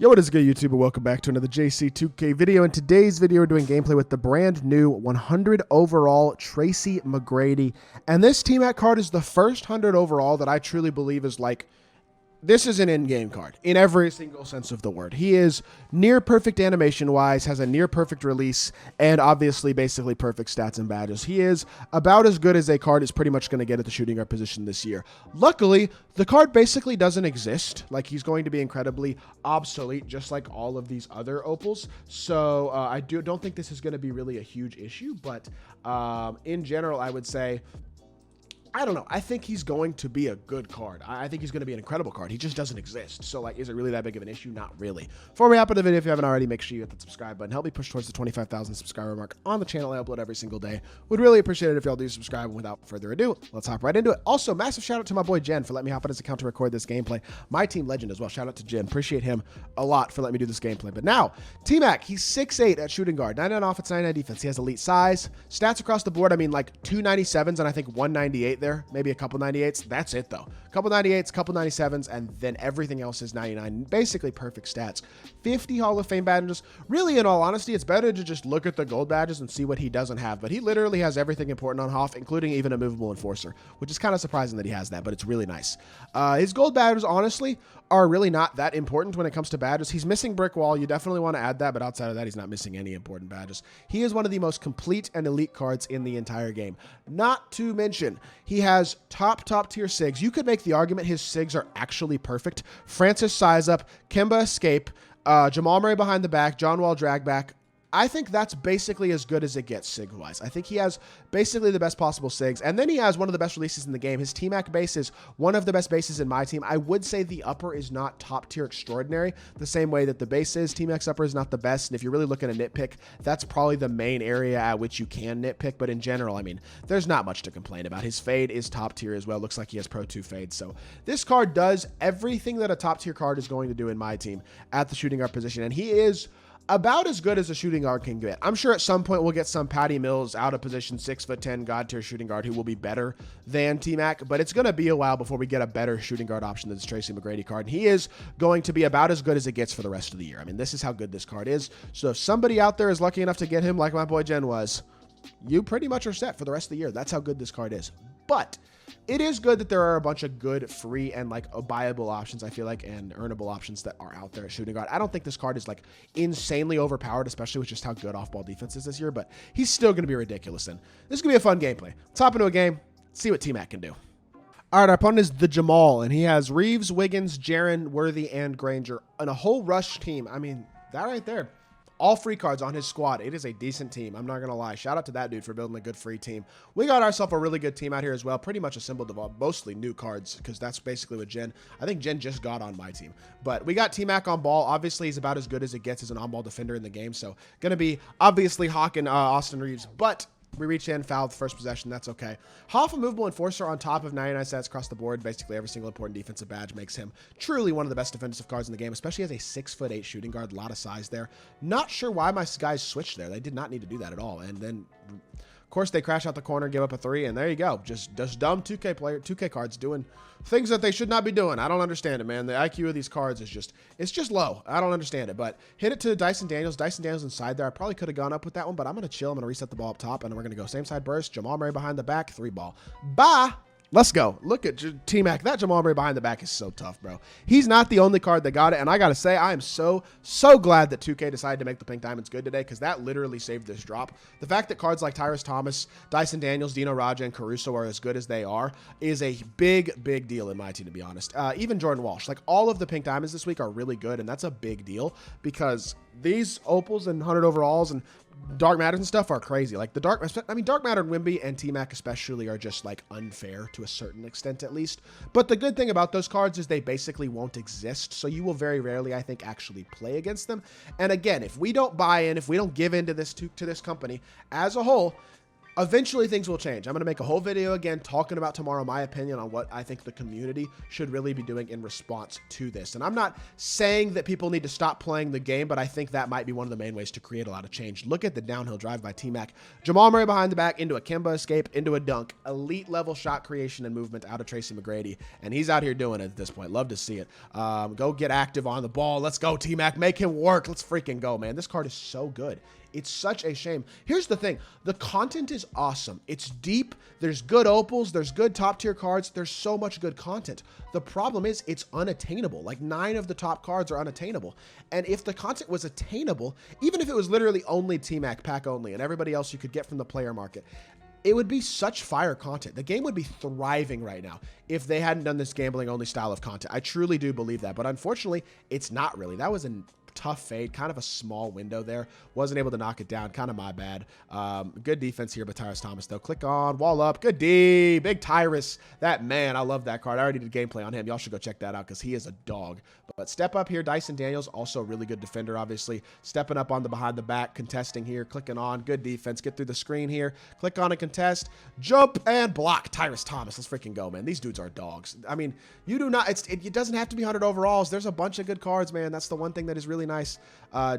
Yo, what is good, YouTube? And welcome back to another JC2K video. In today's video, we're doing gameplay with the brand new 100 overall TRACY MCGRADY. And this T-Mac card is the first 100 overall that I truly believe is like, this is an in-game card in every single sense of the word. He is near perfect animation-wise, has a near perfect release, and obviously basically perfect stats and badges. He is about as good as a card is pretty much going to get at the shooting guard position this year. Luckily, the card basically doesn't exist. Like, he's going to be incredibly obsolete, just like all of these other opals. So I don't think this is going to be really a huge issue, but in general, I would say, I don't know. I think he's going to be a good card. I think he's going to be an incredible card. He just doesn't exist. So, like, is it really that big of an issue? Not really. Before we hop into the video, if you haven't already, make sure you hit that subscribe button. Help me push towards the 25,000 subscriber mark on the channel. I upload every single day. Would really appreciate it if y'all do subscribe. And without further ado, let's hop right into it. Also, massive shout out to my boy Jen for letting me hop on his account to record this gameplay. My team legend as well. Shout out to Jen. Appreciate him a lot for letting me do this gameplay. But now, T-Mac, he's 6'8" at shooting guard, 99 offense, 99 defense. He has elite size. Stats across the board, I mean, like 2 97s and I think 198 there. Maybe a couple 98s. That's it though. Couple 98s, couple 97s, and then everything else is 99. Basically perfect stats. 50 Hall of Fame badges. Really, in all honesty, it's better to just look at the gold badges and see what he doesn't have. But he literally has everything important on Hoff, including even a movable enforcer, which is kind of surprising that he has that, but it's really nice. His gold badges, honestly, are really not that important when it comes to badges. He's missing Brick Wall. You definitely want to add that, but outside of that, he's not missing any important badges. He is one of the most complete and elite cards in the entire game. Not to mention, he has top tier SIGs. You could make the argument his SIGs are actually perfect. Francis size up, Kemba escape, Jamal Murray behind the back, John Wall drag back. I think that's basically as good as it gets SIG-wise. I think he has basically the best possible SIGs. And then he has one of the best releases in the game. His T-Mac base is one of the best bases in my team. I would say the upper is not top tier extraordinary, the same way that the base is. T-Mac's upper is not the best. And if you're really looking to nitpick, that's probably the main area at which you can nitpick. But in general, I mean, there's not much to complain about. His fade is top tier as well. Looks like he has Pro 2 fade. So this card does everything that a top tier card is going to do in my team at the shooting guard position. And he is about as good as a shooting guard can get. I'm sure at some point we'll get some Patty Mills out of position 6'10" god tier shooting guard who will be better than T-Mac, but it's going to be a while before we get a better shooting guard option than this TRACY MCGRADY card. And he is going to be about as good as it gets for the rest of the year. I mean, this is how good this card is. So if somebody out there is lucky enough to get him like my boy Jen was, you pretty much are set for the rest of the year. That's how good this card is. But it is good that there are a bunch of good free and like buyable options, I feel like, and earnable options that are out there at shooting guard. I don't think this card is like insanely overpowered, especially with just how good off-ball defense is this year, but he's still going to be ridiculous. And this is going to be a fun gameplay. Let's hop into a game, see what T-Mac can do. All right, our opponent is the Jamal, and he has Reeves, Wiggins, Jaren, Worthy, and Granger, and a whole rush team. I mean, that right there. All free cards on his squad. It is a decent team. I'm not going to lie. Shout out to that dude for building a good free team. We got ourselves a really good team out here as well. Pretty much assembled of mostly new cards because that's basically what Jen, I think Jen just got on my team. But we got T-Mac on ball. Obviously, he's about as good as it gets as an on-ball defender in the game. So going to be obviously hawking Austin Reeves. But we reach in, fouled first possession. That's okay. Hoff, a movable enforcer on top of 99 stats across the board. Basically, every single important defensive badge makes him truly one of the best defensive cards in the game, especially as a 6'8" shooting guard. A lot of size there. Not sure why my guys switched there. They did not need to do that at all. And then, of course, they crash out the corner, give up a 3, and there you go. Just dumb 2K cards doing things that they should not be doing. I don't understand it, man. The IQ of these cards is just, it's just low. I don't understand it, but hit it to Dyson Daniels. Dyson Daniels inside there. I probably could have gone up with that one, but I'm going to chill. I'm going to reset the ball up top, and we're going to go same side burst. Jamal Murray behind the back, 3 ball. Bye. Let's go. Look at T-Mac. That Jamal Murray behind the back is so tough, bro. He's not the only card that got it, and I got to say, I am so glad that 2K decided to make the pink diamonds good today because that literally saved this drop. The fact that cards like Tyrus Thomas, Dyson Daniels, Dino Raja, and Caruso are as good as they are is a big deal in my team, to be honest. Even Jordan Walsh. Like, all of the pink diamonds this week are really good, and that's a big deal because these opals and 100 overalls and dark matters and stuff are crazy. Like dark matter and Wimby and T-Mac especially are just like unfair to a certain extent at least. But the good thing about those cards is they basically won't exist. So you will very rarely, I think, actually play against them. And again, if we don't buy in, if we don't give in to this company as a whole, Eventually things will change. I'm going to make a whole video again talking about tomorrow my opinion on what I think the community should really be doing in response to this. And I'm not saying that people need to stop playing the game, but I think that might be one of the main ways to create a lot of change. Look at the downhill drive by T-Mac. Jamal Murray behind the back into a Kimba escape, into a dunk. Elite level shot creation and movement out of TRACY McGrady. And he's out here doing it at this point. Love to see it. Go get active on the ball. Let's go, T-Mac. Make him work. Let's freaking go, man. This card is so good. It's such a shame. Here's the thing. The content is awesome. It's deep. There's good opals. There's good top tier cards. There's so much good content. The problem is it's unattainable. Like 9 of the top cards are unattainable. And if the content was attainable, even if it was literally only T-Mac pack only and everybody else you could get from the player market, it would be such fire content. The game would be thriving right now if they hadn't done this gambling only style of content. I truly do believe that. But unfortunately, it's not really. That was a tough fade, kind of a small window there. Wasn't able to knock it down, kind of my bad. Good defense here by Tyrus Thomas, though. Click on, wall up, good D, big Tyrus. That man, I love that card. I already did gameplay on him. Y'all should go check that out because he is a dog. But step up here, Dyson Daniels, also a really good defender, obviously. Stepping up on the behind the back, contesting here, clicking on, good defense. Get through the screen here, click on and contest, jump and block. Tyrus Thomas, let's freaking go, man. These dudes are dogs. I mean, you do not, it doesn't have to be 100 overalls. There's a bunch of good cards, man. That's the one thing that is really nice.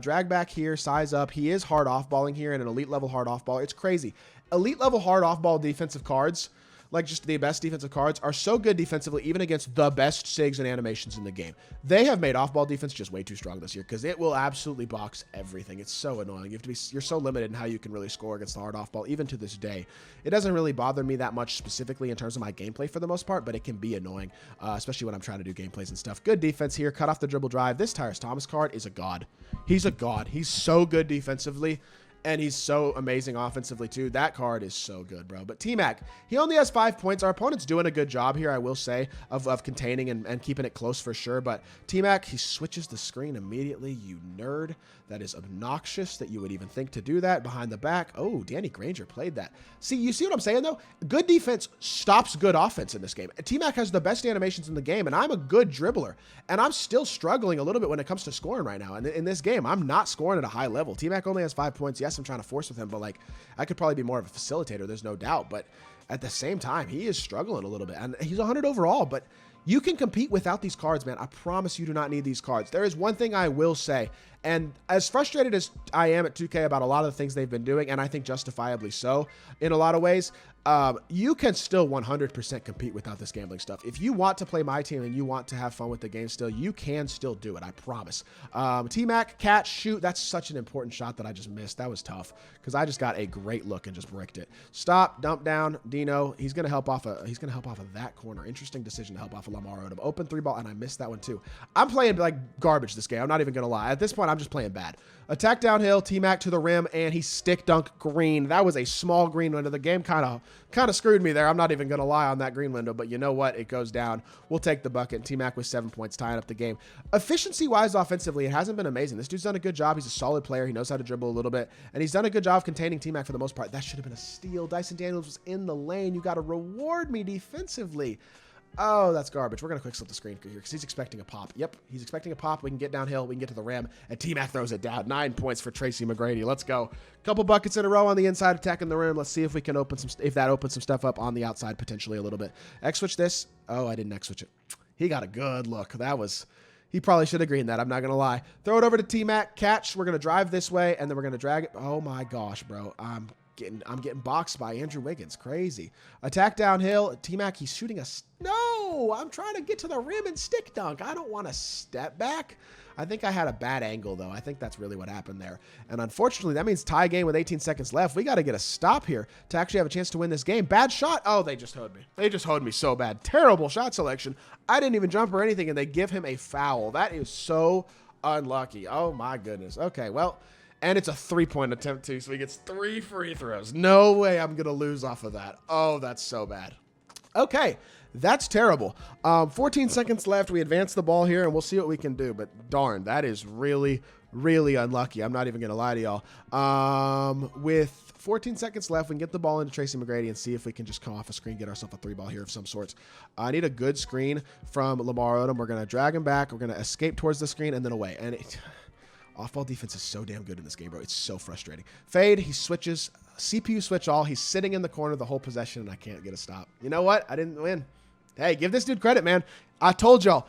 Drag back here, size up. He is hard off balling here and an elite level hard off ball. It's crazy. Elite level hard off ball defensive cards, like just the best defensive cards, are so good defensively, even against the best SIGs and animations in the game. They have made off-ball defense just way too strong this year because it will absolutely box everything. It's so annoying. You're so limited in how you can really score against the hard off-ball, even to this day. It doesn't really bother me that much specifically in terms of my gameplay for the most part, but it can be annoying, especially when I'm trying to do gameplays and stuff. Good defense here. Cut off the dribble drive. This Tyrus Thomas card is a god. He's a god. He's so good defensively. And he's so amazing offensively, too. That card is so good, bro. But T-Mac, he only has 5 points. Our opponent's doing a good job here, I will say, of containing and keeping it close for sure. But T-Mac, he switches the screen immediately. You nerd. That is obnoxious that you would even think to do that. Behind the back. Oh, Danny Granger played that. See, you see what I'm saying, though? Good defense stops good offense in this game. T-Mac has the best animations in the game, and I'm a good dribbler. And I'm still struggling a little bit when it comes to scoring right now. And in this game, I'm not scoring at a high level. T-Mac only has 5 points. Yes, I'm trying to force with him, but like I could probably be more of a facilitator, there's no doubt, but at the same time he is struggling a little bit, and he's 100 overall. But you can compete without these cards, man. I promise you do not need these cards. There is one thing I will say, and as frustrated as I am at 2K about a lot of the things they've been doing, and I think justifiably so in a lot of ways, you can still 100% compete without this gambling stuff. If you want to play my team and you want to have fun with the game still, you can still do it, I promise. T-Mac, catch, shoot. That's such an important shot that I just missed. That was tough because I just got a great look and just bricked it. Stop, dump down, Dino. He's gonna help off of that corner. Interesting decision to help off of Lamar Odom. Open 3-ball, and I missed that one too. I'm playing like garbage this game. I'm not even gonna lie. At this point, I'm just playing bad. Attack downhill, T-Mac to the rim, and he stick dunk green. That was a small green window. The game kind of screwed me there. I'm not even going to lie on that green window, but you know what? It goes down. We'll take the bucket. T-Mac with 7 points, tying up the game. Efficiency-wise, offensively, it hasn't been amazing. This dude's done a good job. He's a solid player. He knows how to dribble a little bit, and he's done a good job of containing T-Mac for the most part. That should have been a steal. Dyson Daniels was in the lane. You got to reward me defensively. Oh, that's garbage. We're going to quick slip the screen here because he's expecting a pop. Yep, he's expecting a pop. We can get downhill. We can get to the rim. And T-Mac throws it down. 9 points for TRACY McGrady. Let's go. Couple buckets in a row on the inside, attacking the rim. Let's see if we can if that opens some stuff up on the outside potentially a little bit. X-switch this. Oh, I didn't X-switch it. He got a good look. He probably should have greened that. I'm not going to lie. Throw it over to T-Mac. Catch. We're going to drive this way, and then we're going to drag it. Oh, my gosh, bro. I'm getting boxed by Andrew Wiggins. Crazy. Attack downhill. T-Mac, he's shooting a... No! I'm trying to get to the rim and stick dunk. I don't want to step back. I think I had a bad angle, though. I think that's really what happened there. And unfortunately, that means tie game with 18 seconds left. We got to get a stop here to actually have a chance to win this game. Bad shot. Oh, they just hoed me. They just hoed me so bad. Terrible shot selection. I didn't even jump or anything, and they give him a foul. That is so unlucky. Oh, my goodness. Okay, well... And it's a 3-point attempt, too, so he gets 3 free throws. No way I'm going to lose off of that. Oh, that's so bad. Okay, that's terrible. 14 seconds left. We advance the ball here, and we'll see what we can do. But darn, that is really, really unlucky. I'm not even going to lie to y'all. With 14 seconds left, we can get the ball into TRACY McGrady and see if we can just come off a screen, get ourselves a 3-ball here of some sorts. I need a good screen from Lamar Odom. We're going to drag him back. We're going to escape towards the screen and then away. And off-ball defense is so damn good in this game, bro. It's so frustrating. Fade, he switches. CPU switch all. He's sitting in the corner the whole possession, and I can't get a stop. You know what? I didn't win. Hey, give this dude credit, man. I told y'all,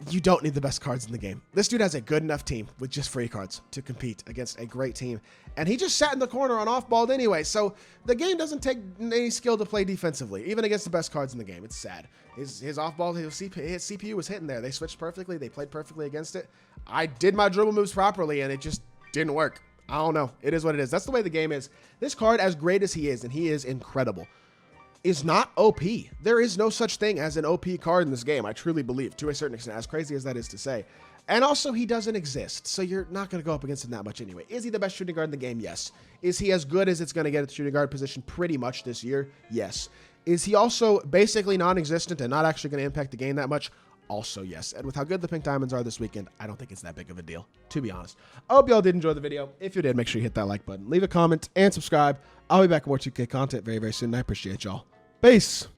you don't need the best cards in the game. This dude has a good enough team with just free cards to compete against a great team. And he just sat in the corner on off-balled anyway. So the game doesn't take any skill to play defensively, even against the best cards in the game. It's sad. His off-ball, his CPU was hitting there. They switched perfectly. They played perfectly against it. I did my dribble moves properly, and it just didn't work. I don't know. It is what it is. That's the way the game is. This card, as great as he is, and he is incredible, is not OP. There is no such thing as an OP card in this game, I truly believe, to a certain extent, as crazy as that is to say. And also, he doesn't exist, so you're not going to go up against him that much anyway. Is he the best shooting guard in the game? Yes. Is he as good as it's going to get at the shooting guard position pretty much this year? Yes. Is he also basically non-existent and not actually going to impact the game that much? Also, yes. And with how good the Pink Diamonds are this weekend, I don't think it's that big of a deal, to be honest. I hope y'all did enjoy the video. If you did, make sure you hit that like button, leave a comment, and subscribe. I'll be back with more 2K content very, very soon, and I appreciate y'all. Peace.